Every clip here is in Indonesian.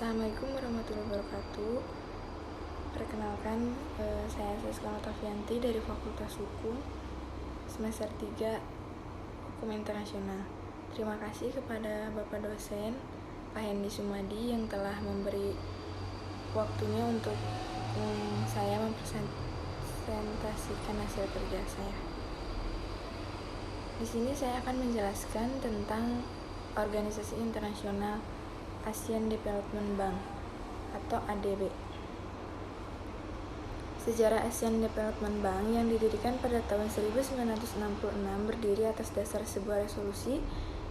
Assalamualaikum warahmatullahi wabarakatuh. Perkenalkan, saya Siska Notavianti dari Fakultas Hukum semester 3 Hukum Internasional. Terima kasih kepada Bapak dosen Pak Hendi Sumadi yang telah memberi waktunya untuk saya mempresentasikan hasil kerja saya. Di sini saya akan menjelaskan tentang Organisasi Internasional Asian Development Bank atau ADB. Sejarah Asian Development Bank yang didirikan pada tahun 1966 berdiri atas dasar sebuah resolusi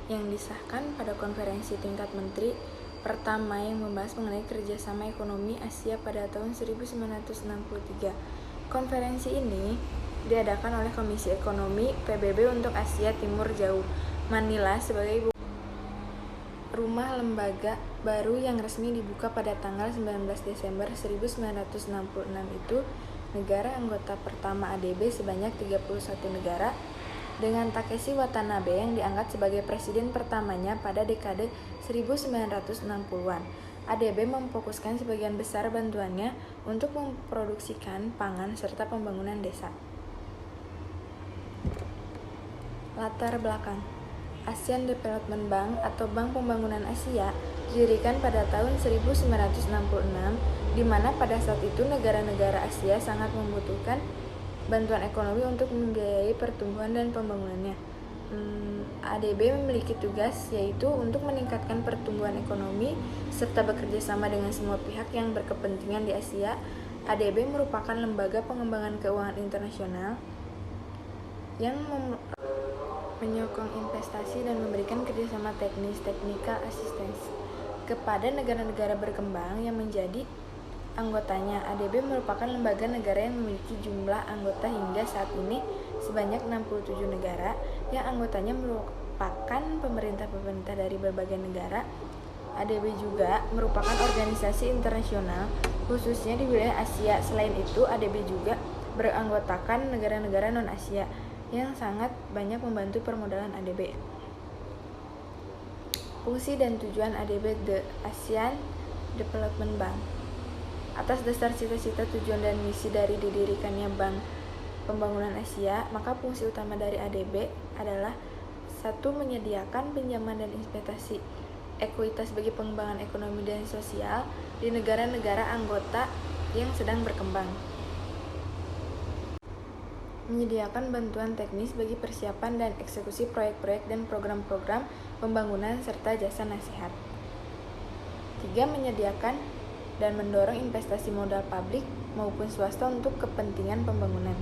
yang disahkan pada konferensi tingkat menteri pertama yang membahas mengenai kerjasama ekonomi Asia pada tahun 1963. Konferensi ini diadakan oleh Komisi Ekonomi PBB untuk Asia Timur Jauh, Manila sebagai ibu rumah lembaga baru yang resmi dibuka pada tanggal 19 Desember 1966 itu. Negara anggota pertama ADB sebanyak 31 negara dengan Takeshi Watanabe yang diangkat sebagai presiden pertamanya pada dekade 1960-an. ADB memfokuskan sebagian besar bantuannya untuk memproduksikan pangan serta pembangunan desa. Latar belakang Asian Development Bank atau Bank Pembangunan Asia didirikan pada tahun 1966, di mana pada saat itu negara-negara Asia sangat membutuhkan bantuan ekonomi untuk membiayai pertumbuhan dan pembangunannya. ADB memiliki tugas yaitu untuk meningkatkan pertumbuhan ekonomi serta bekerja sama dengan semua pihak yang berkepentingan di Asia. ADB merupakan lembaga pengembangan keuangan internasional yang menyokong investasi dan memberikan kerjasama teknis, teknikal, asistensi kepada negara-negara berkembang yang menjadi anggotanya. ADB merupakan lembaga negara yang memiliki jumlah anggota hingga saat ini sebanyak 67 negara yang anggotanya merupakan pemerintah-pemerintah dari berbagai negara. ADB juga merupakan organisasi internasional khususnya di wilayah Asia. Selain itu, ADB juga beranggotakan negara-negara non-Asia yang sangat banyak membantu permodalan ADB. Fungsi dan tujuan ADB The ASEAN Development Bank. Atas dasar cita-cita, tujuan, dan misi dari didirikannya Bank Pembangunan Asia, maka fungsi utama dari ADB adalah 1. Menyediakan pinjaman dan investasi ekuitas bagi pengembangan ekonomi dan sosial di negara-negara anggota yang sedang berkembang. Menyediakan bantuan teknis bagi persiapan dan eksekusi proyek-proyek dan program-program pembangunan serta jasa nasihat. 3. Menyediakan dan mendorong investasi modal publik maupun swasta untuk kepentingan pembangunan.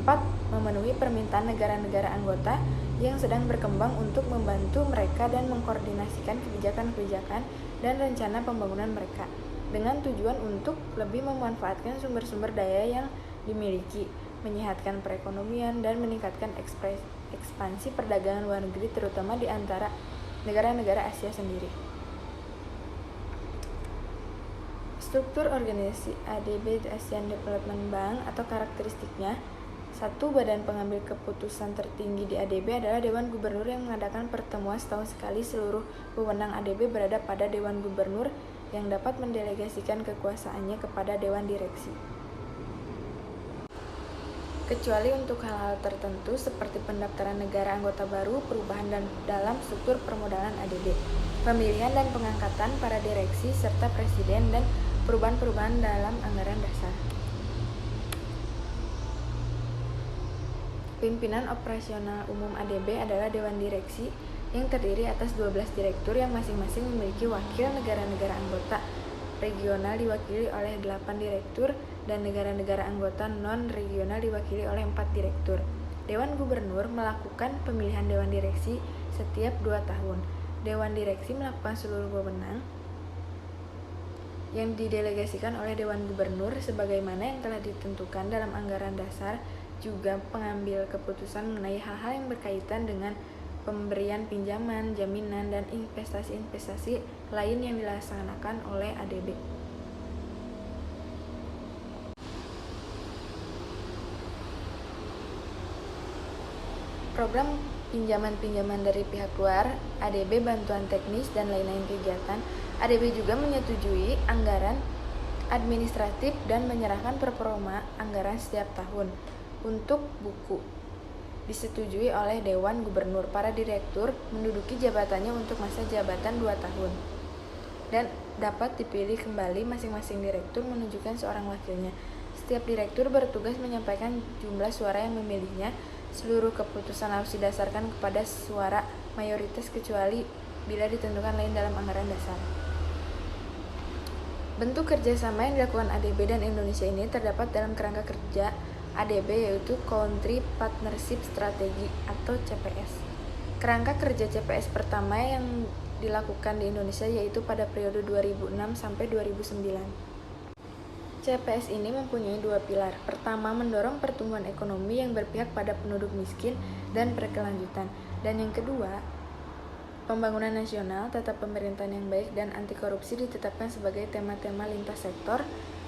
4. Memenuhi permintaan negara-negara anggota yang sedang berkembang untuk membantu mereka dan mengkoordinasikan kebijakan-kebijakan dan rencana pembangunan mereka dengan tujuan untuk lebih memanfaatkan sumber-sumber daya yang dimiliki, menyehatkan perekonomian, dan meningkatkan ekspansi perdagangan luar negeri terutama di antara negara-negara Asia sendiri. Struktur organisasi ADB ASEAN Development Bank atau karakteristiknya. 1. Badan pengambil keputusan tertinggi di ADB adalah Dewan Gubernur yang mengadakan pertemuan setahun sekali. Seluruh wewenang ADB berada pada Dewan Gubernur yang dapat mendelegasikan kekuasaannya kepada Dewan Direksi, kecuali untuk hal-hal tertentu seperti pendaftaran negara anggota baru, perubahan dalam struktur permodalan ADB, pemilihan dan pengangkatan para direksi serta presiden, dan perubahan-perubahan dalam anggaran dasar. Pimpinan operasional umum ADB adalah Dewan Direksi yang terdiri atas 12 direktur yang masing-masing memiliki wakil. Negara-negara anggota regional diwakili oleh 8 direktur dan negara-negara anggota non-regional diwakili oleh 4 direktur. Dewan Gubernur melakukan pemilihan Dewan Direksi setiap 2 tahun. Dewan Direksi melakukan seluruh wewenang yang didelegasikan oleh Dewan Gubernur sebagaimana yang telah ditentukan dalam anggaran dasar, juga pengambil keputusan mengenai hal-hal yang berkaitan dengan pemberian pinjaman, jaminan, dan investasi-investasi lain yang dilaksanakan oleh ADB. Program pinjaman-pinjaman dari pihak luar, ADB, bantuan teknis, dan lain-lain kegiatan ADB juga menyetujui anggaran administratif dan menyerahkan performa anggaran setiap tahun. Untuk buku disetujui oleh Dewan Gubernur. Para direktur menduduki jabatannya untuk masa jabatan 2 tahun dan dapat dipilih kembali. Masing-masing direktur menunjukkan seorang wakilnya. Setiap direktur bertugas menyampaikan jumlah suara yang memilihnya. Seluruh keputusan harus didasarkan kepada suara mayoritas kecuali bila ditentukan lain dalam anggaran dasar. Bentuk kerjasama yang dilakukan ADB dan Indonesia ini terdapat dalam kerangka kerja ADB, yaitu Country Partnership Strategy atau CPS. Kerangka kerja CPS pertama yang dilakukan di Indonesia yaitu pada periode 2006 sampai 2009. CPS ini mempunyai 2 pilar. Pertama, mendorong pertumbuhan ekonomi yang berpihak pada penduduk miskin dan berkelanjutan. Dan yang kedua, pembangunan nasional, tata pemerintahan yang baik, dan anti korupsi ditetapkan sebagai tema-tema lintas sektor.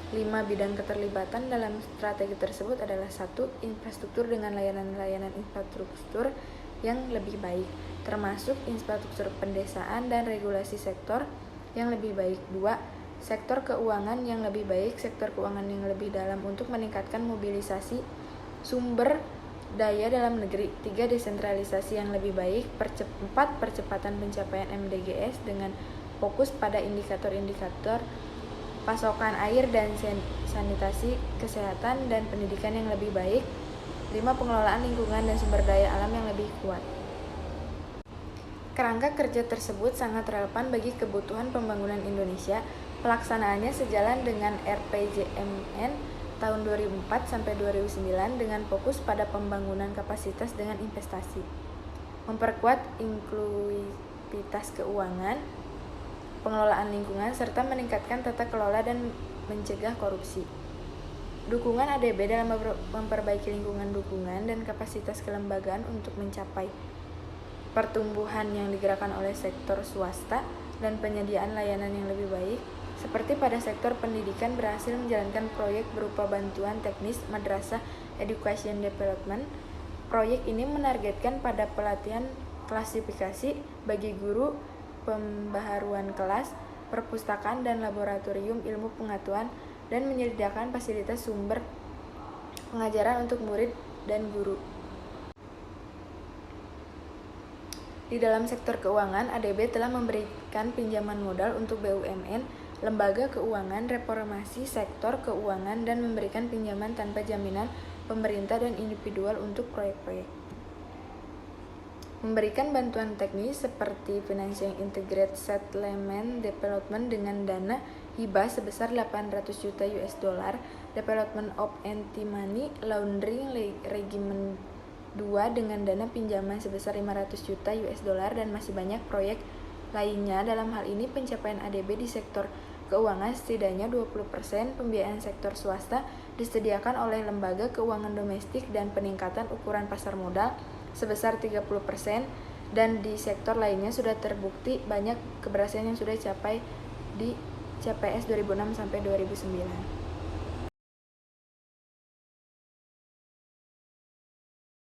5 bidang keterlibatan dalam strategi tersebut adalah 1. Infrastruktur dengan layanan-layanan infrastruktur yang lebih baik, termasuk infrastruktur pedesaan dan regulasi sektor yang lebih baik. 2. Sektor keuangan yang lebih baik, sektor keuangan yang lebih dalam untuk meningkatkan mobilisasi sumber daya dalam negeri. 3. Desentralisasi yang lebih baik. 4. Percepatan pencapaian MDGs dengan fokus pada indikator-indikator pasokan air dan sanitasi, kesehatan, dan pendidikan yang lebih baik. 5. Pengelolaan lingkungan dan sumber daya alam yang lebih kuat. Kerangka kerja tersebut sangat relevan bagi kebutuhan pembangunan Indonesia. Pelaksanaannya sejalan dengan RPJMN tahun 2004 sampai 2009 dengan fokus pada pembangunan kapasitas dengan investasi, memperkuat inklusivitas keuangan, pengelolaan lingkungan, serta meningkatkan tata kelola dan mencegah korupsi. Dukungan ADB dalam memperbaiki lingkungan dukungan dan kapasitas kelembagaan untuk mencapai pertumbuhan yang digerakkan oleh sektor swasta dan penyediaan layanan yang lebih baik. Seperti pada sektor pendidikan, berhasil menjalankan proyek berupa bantuan teknis Madrasah Education Development. Proyek ini menargetkan pada pelatihan klasifikasi bagi guru, pembaharuan kelas, perpustakaan, dan laboratorium ilmu pengetahuan, dan menyediakan fasilitas sumber pengajaran untuk murid dan guru. Di dalam sektor keuangan, ADB telah memberikan pinjaman modal untuk BUMN, lembaga keuangan, reformasi sektor keuangan, dan memberikan pinjaman tanpa jaminan pemerintah dan individual untuk proyek-proyek. Memberikan bantuan teknis seperti Financing Integrated Settlement Development dengan dana hibah sebesar 800 juta $, Development of Anti-Money Laundering Regimen 2 dengan dana pinjaman sebesar 500 juta $, dan masih banyak proyek lainnya. Dalam hal ini, pencapaian ADB di sektor keuangan setidaknya 20%, pembiayaan sektor swasta disediakan oleh lembaga keuangan domestik, dan peningkatan ukuran pasar modal sebesar 30%, dan di sektor lainnya sudah terbukti banyak keberhasilan yang sudah dicapai di CPS 2006 sampai 2009.